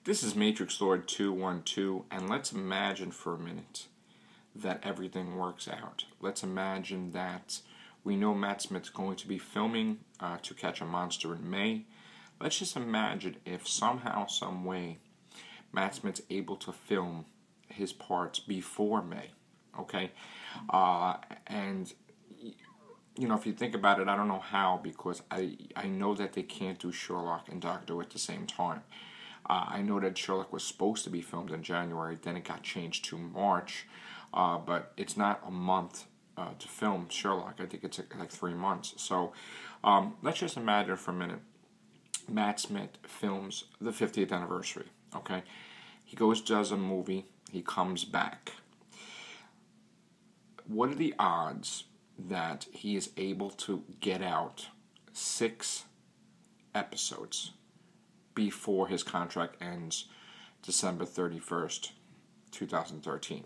This is Matrix Lord 212, and let's imagine for a minute that everything works out. Let's imagine that we know Matt Smith's going to be filming To Catch a Monster in May. Let's just imagine if somehow, some way, Matt Smith's able to film his parts before May, okay? And you know, if you think about it, I don't know how, because I know that they can't do Sherlock and Doctor Who at the same time. I know that Sherlock was supposed to be filmed in January, then it got changed to March, but it's not a month to film Sherlock. I think it's like 3 months. So let's just imagine for a minute, Matt Smith films the 50th anniversary, okay? He goes, does a movie, he comes back. What are the odds that he is able to get out 6 episodes before his contract ends December 31st, 2013?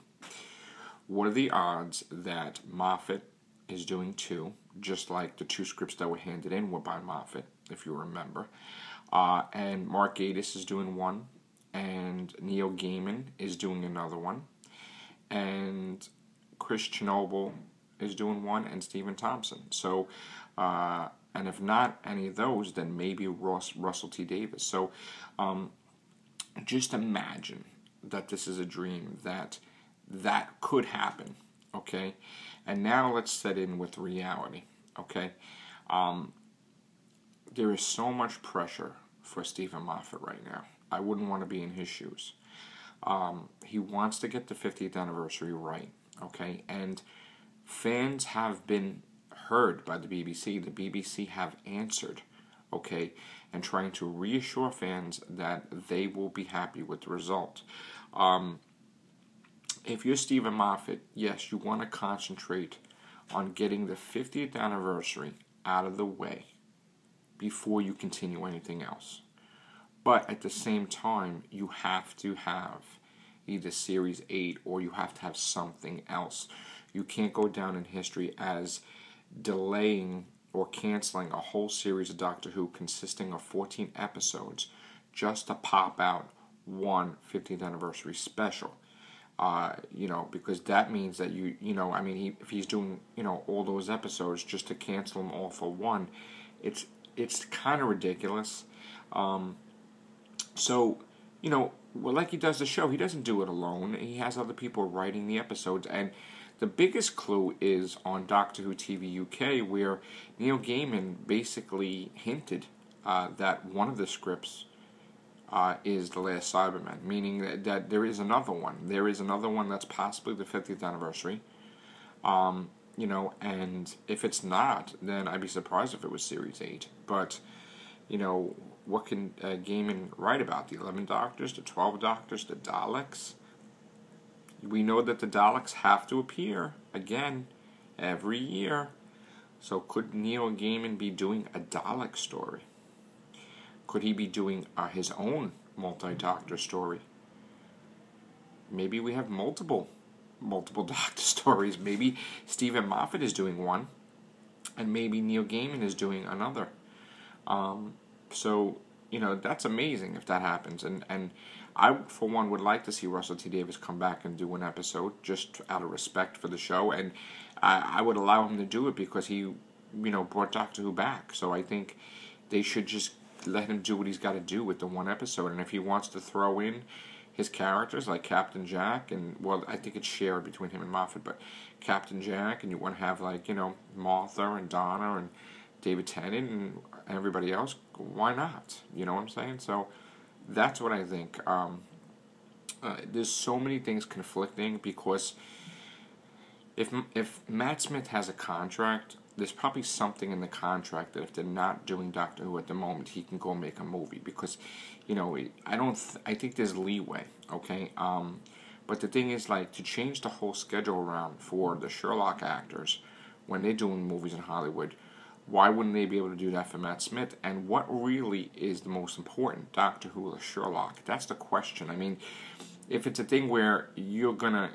What are the odds that Moffat is doing 2, just like the 2 scripts that were handed in were by Moffat, if you remember, and Mark Gatiss is doing 1, and Neil Gaiman is doing another one, and Chris Chernobyl is doing 1, and Stephen Thompson. So, and if not any of those, then maybe Russell T. Davies. So, just imagine that this is a dream, that could happen, okay? And now let's set in with reality, okay? There is so much pressure for Steven Moffat right now. I wouldn't want to be in his shoes. He wants to get the 50th anniversary right, okay? And fans have been heard by the BBC. The BBC have answered, okay, and trying to reassure fans that they will be happy with the result. If you're Steven Moffat, yes, you want to concentrate on getting the 50th anniversary out of the way before you continue anything else. But at the same time, you have to have either Series 8 or you have to have something else. You can't go down in history as delaying or canceling a whole series of Doctor Who consisting of 14 episodes just to pop out one 50th anniversary special. Because that means that if he's doing, all those episodes just to cancel them all for one, it's kind of ridiculous. Like he does the show, he doesn't do it alone. He has other people writing the episodes, and the biggest clue is on Doctor Who TV UK, where Neil Gaiman basically hinted that one of the scripts is The Last Cyberman, meaning that there is another one. There is another one that's possibly the 50th anniversary. And if it's not, then I'd be surprised if it was Series 8. But, what can Gaiman write about? The 11 Doctors, the 12 Doctors, the Daleks? We know that the Daleks have to appear again every year. So could Neil Gaiman be doing a Dalek story? Could he be doing his own multi-Doctor story? Maybe we have multiple Doctor stories. Maybe Steven Moffat is doing one, and maybe Neil Gaiman is doing another. That's amazing if that happens. And I, for one, would like to see Russell T. Davies come back and do an episode just out of respect for the show. And I would allow him to do it because he, brought Doctor Who back. So I think they should just let him do what he's got to do with the one episode. And if he wants to throw in his characters like Captain Jack, and, well, I think it's shared between him and Moffat, but Captain Jack, and you want to have, Martha and Donna and David Tennant and everybody else, why not? You know what I'm saying? So that's what I think. There's so many things conflicting, because if Matt Smith has a contract, there's probably something in the contract that if they're not doing Doctor Who at the moment, he can go make a movie, because, I think there's leeway, okay? But the thing is, to change the whole schedule around for the Sherlock actors when they're doing movies in Hollywood, why wouldn't they be able to do that for Matt Smith? And what really is the most important, Doctor Who or Sherlock? That's the question. I mean, if it's a thing where you're going to,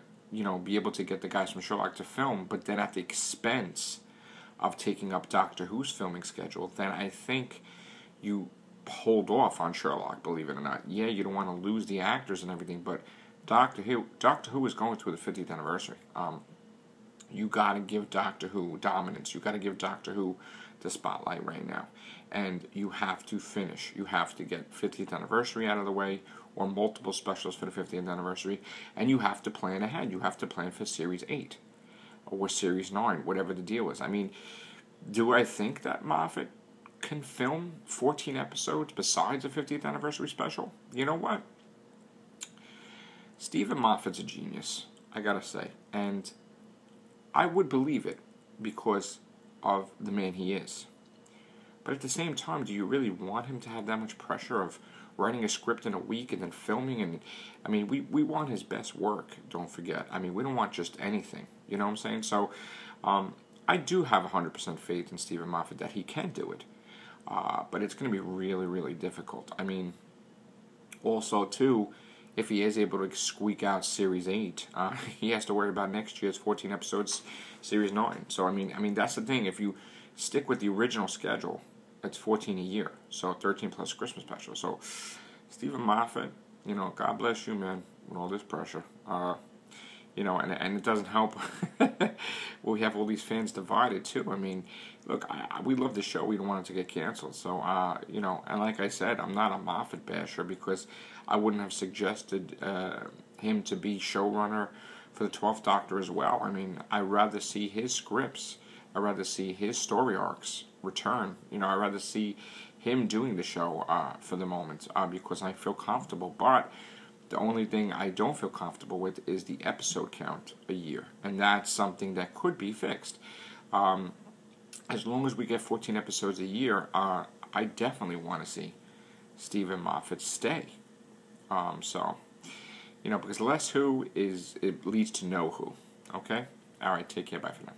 be able to get the guys from Sherlock to film, but then at the expense of taking up Doctor Who's filming schedule, then I think you hold off on Sherlock, believe it or not. Yeah, you don't want to lose the actors and everything, but Doctor Who is going through the 50th anniversary. You got to give Doctor Who dominance. You got to give Doctor Who the spotlight right now. And you have to finish. You have to get 50th anniversary out of the way, or multiple specials for the 50th anniversary, and you have to plan ahead. You have to plan for Series 8 or Series 9, whatever the deal is. I mean, do I think that Moffat can film 14 episodes besides a 50th anniversary special? You know what? Stephen Moffat's a genius, I gotta say. And I would believe it because of the man he is. But at the same time, do you really want him to have that much pressure of writing a script in a week and then filming? And I mean, we want his best work, don't forget. I mean, we don't want just anything. You know what I'm saying? So I do have 100% faith in Stephen Moffat that he can do it. But it's going to be really, really difficult. I mean, also, too, if he is able to squeak out Series 8, he has to worry about next year's 14 episodes, Series 9. So, I mean, that's the thing. If you stick with the original schedule, it's 14 a year. So, 13 plus Christmas special. So, Stephen Moffat, you know, God bless you, man, with all this pressure. You know, and it doesn't help. We have all these fans divided, too. I mean, look, we love the show. We don't want it to get canceled. So, you know, and like I said, I'm not a Moffat basher because I wouldn't have suggested him to be showrunner for the 12th Doctor as well. I mean, I'd rather see his scripts. I'd rather see his story arcs return. You know, I'd rather see him doing the show for the moment because I feel comfortable. But the only thing I don't feel comfortable with is the episode count a year. And that's something that could be fixed. As long as we get 14 episodes a year, I definitely want to see Stephen Moffat stay. So, you know, because less who it leads to no who. Okay? All right, take care. Bye for now.